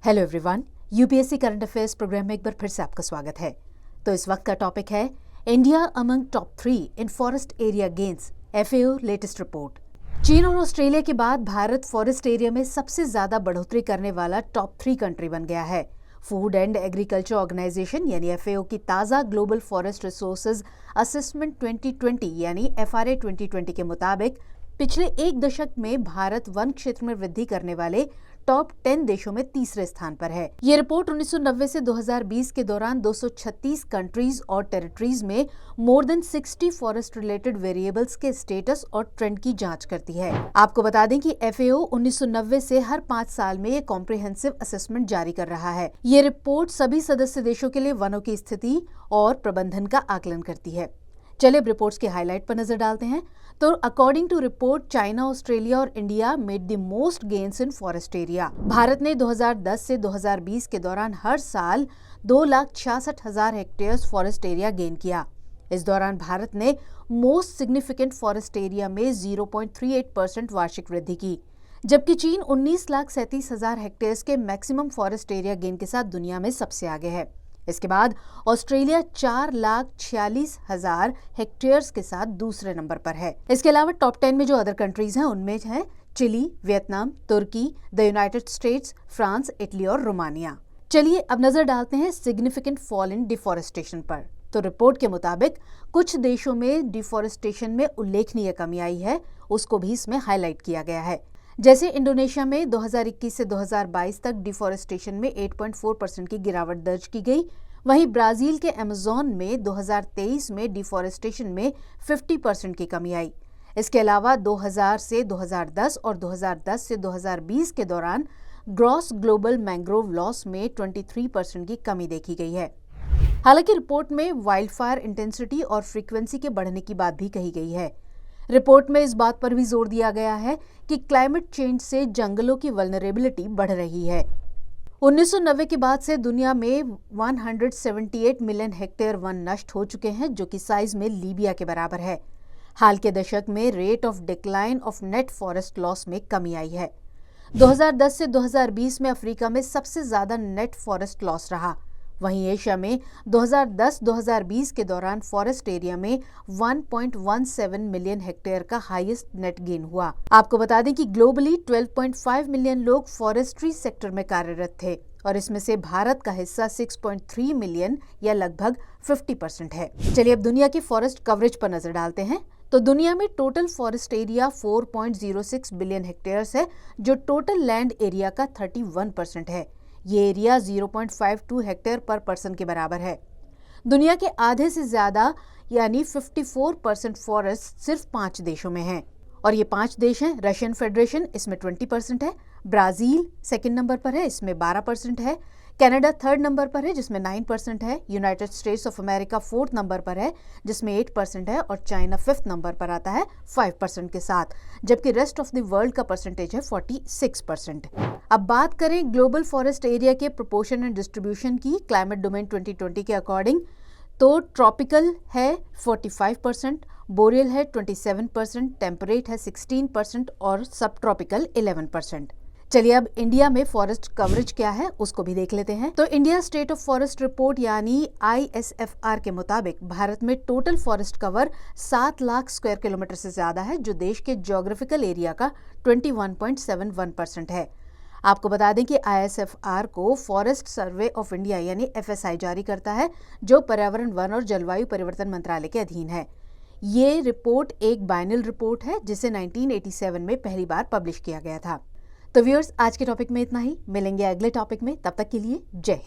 Hello everyone, UPSC current affairs program में एक बार फिर से आपका स्वागत है। तो इस वक्त का टॉपिक है इंडिया अमंग टॉप 3 इन forest area gains, FAO latest report. चीन और ऑस्ट्रेलिया के बाद भारत फॉरेस्ट एरिया में सबसे ज्यादा बढ़ोतरी करने वाला टॉप 3 कंट्री बन गया है। फूड एंड एग्रीकल्चर ऑर्गेनाइजेशन यानी एफएओ की ताजा ग्लोबल फॉरेस्ट रिसोर्सेज असेसमेंट 2020 यानी एफआरए 2020 के मुताबिक पिछले एक दशक में भारत वन क्षेत्र में वृद्धि करने वाले टॉप 10 देशों में तीसरे स्थान पर है। ये रिपोर्ट 1990 से 2020 के दौरान 236 कंट्रीज और टेरिटरीज में more than 60 forest related variables के स्टेटस और ट्रेंड की जांच करती है। आपको बता दें कि एफएओ 1990 से हर 5 साल में ये कॉम्प्रिहेंसिव असेसमेंट जारी कर रहा है। ये रिपोर्ट सभी सदस्य देशों के लिए वनों की स्थिति और प्रबंधन का आकलन करती है। चलिए अब रिपोर्ट्स के हाईलाइट पर नजर डालते हैं। तो according to report, China, Australia और India made the most gains in forest area. Bharat ने 2010 से 2020 के दौरान हर साल 2,66,000 हेक्टेयर्स फॉरेस्ट एरिया गेन किया। इस दौरान भारत ने मोस्ट सिग्निफिकेंट फॉरेस्ट एरिया में 0.38% वार्षिक वृद्धि की, जबकि चीन 19,37,000 हेक्टेयर्स के मैक्सिमम फॉरेस्ट एरिया गेन के साथ दुनिया में सबसे आगे है। इसके बाद ऑस्ट्रेलिया 4,46,000 हेक्टेयर्स के साथ दूसरे नंबर पर है। इसके अलावा टॉप 10 में जो अदर कंट्रीज हैं उनमें है चिली, वियतनाम, तुर्की, the United States, France, Italy और रोमानिया। चलिए अब नजर डालते हैं सिग्निफिकेंट फॉल इन डिफॉरेस्टेशन पर। तो रिपोर्ट के मुताबिक कुछ देशों में डिफॉरेस्टेशन में उल्लेखनीय कमी आई है, उसको भी इसमें हाईलाइट किया गया है। जैसे इंडोनेशिया में 2021 से 2022 तक डिफॉरेस्टेशन में 8.4% की गिरावट दर्ज की गई। वहीं ब्राजील के अमेज़न में 2023 में डिफॉरेस्टेशन में 50% की कमी आई। इसके अलावा 2000 से 2010 और 2010 से 2020 के दौरान ग्रॉस ग्लोबल मैंग्रोव लॉस में 23% की कमी देखी गई है। हालांकि रिपोर्ट में वाइल्ड फायर इंटेंसिटी और फ्रीक्वेंसी के बढ़ने की बात भी कही गई है। रिपोर्ट में इस बात पर भी जोर दिया गया है कि क्लाइमेट चेंज से जंगलों की वल्नरेबिलिटी बढ़ रही है। 1990 के बाद से दुनिया में 178 मिलियन हेक्टेयर वन नष्ट हो चुके हैं, जो कि साइज में लीबिया के बराबर है। हाल के दशक में rate of decline of net forest loss में कमी आई है। 2010 से 2020 में अफ्रीका में सबसे ज्यादा नेट फॉरेस्ट लॉस रहा। वहीं एशिया में 2010-2020 के दौरान फॉरेस्ट एरिया में 1.17 मिलियन हेक्टेयर का हाईएस्ट नेट गेन हुआ। आपको बता दें कि ग्लोबली 12.5 मिलियन लोग फॉरेस्ट्री सेक्टर में कार्यरत थे और इसमें से भारत का हिस्सा 6.3 मिलियन या लगभग 50% है। चलिए अब दुनिया के फॉरेस्ट कवरेज पर नजर डालते हैं। तो दुनिया में total forest area 4.06 billion hectares है, जो टोटल लैंड एरिया का 31% है। ये एरिया 0.52 हेक्टेयर पर पर्सन के बराबर है। दुनिया के आधे से ज्यादा यानी 54% फॉरेस्ट सिर्फ 5 देशों में है, और ये 5 देश हैं रशियन फेडरेशन, इसमें 20% है, ब्राजील सेकंड नंबर पर है, इसमें 12% है, कनाडा थर्ड नंबर पर है जिसमें 9% है, United states of America fourth number पर है जिसमें 8% है, और चाइना 5th नंबर पर आता है 5% के साथ, जबकि रेस्ट ऑफ द वर्ल्ड का परसेंटेज है 46%। अब बात करें ग्लोबल फॉरेस्ट एरिया के प्रोपोर्शन एंड डिस्ट्रीब्यूशन की क्लाइमेट डोमेन 2020 के अकॉर्डिंग, तो ट्रॉपिकल है 45%, बोरियल है 27%, टेम्परेट है 16% और सब ट्रॉपिकल 11%। चलिए अब इंडिया में फॉरेस्ट कवरेज क्या है उसको भी देख लेते हैं। तो India state of forest report यानी ISFR के मुताबिक भारत में total forest cover 7 lakh square kilometre से ज्यादा है, जो देश के ज्योग्राफिकल एरिया का 21.71% है। आपको बता दें कि ISFR को फॉरेस्ट सर्वे ऑफ इंडिया यानी FSI जारी करता है, जो पर्यावरण, वन और जलवायु परिवर्तन मंत्रालय के अधीन है। ये रिपोर्ट एक बाइनल रिपोर्ट है जिसे 1987 में पहली बार पब्लिश किया गया था। तो व्यूअर्स, आज के टॉपिक में इतना ही। मिलेंगे अगले टॉपिक में, तब तक के लिए जय हिंद।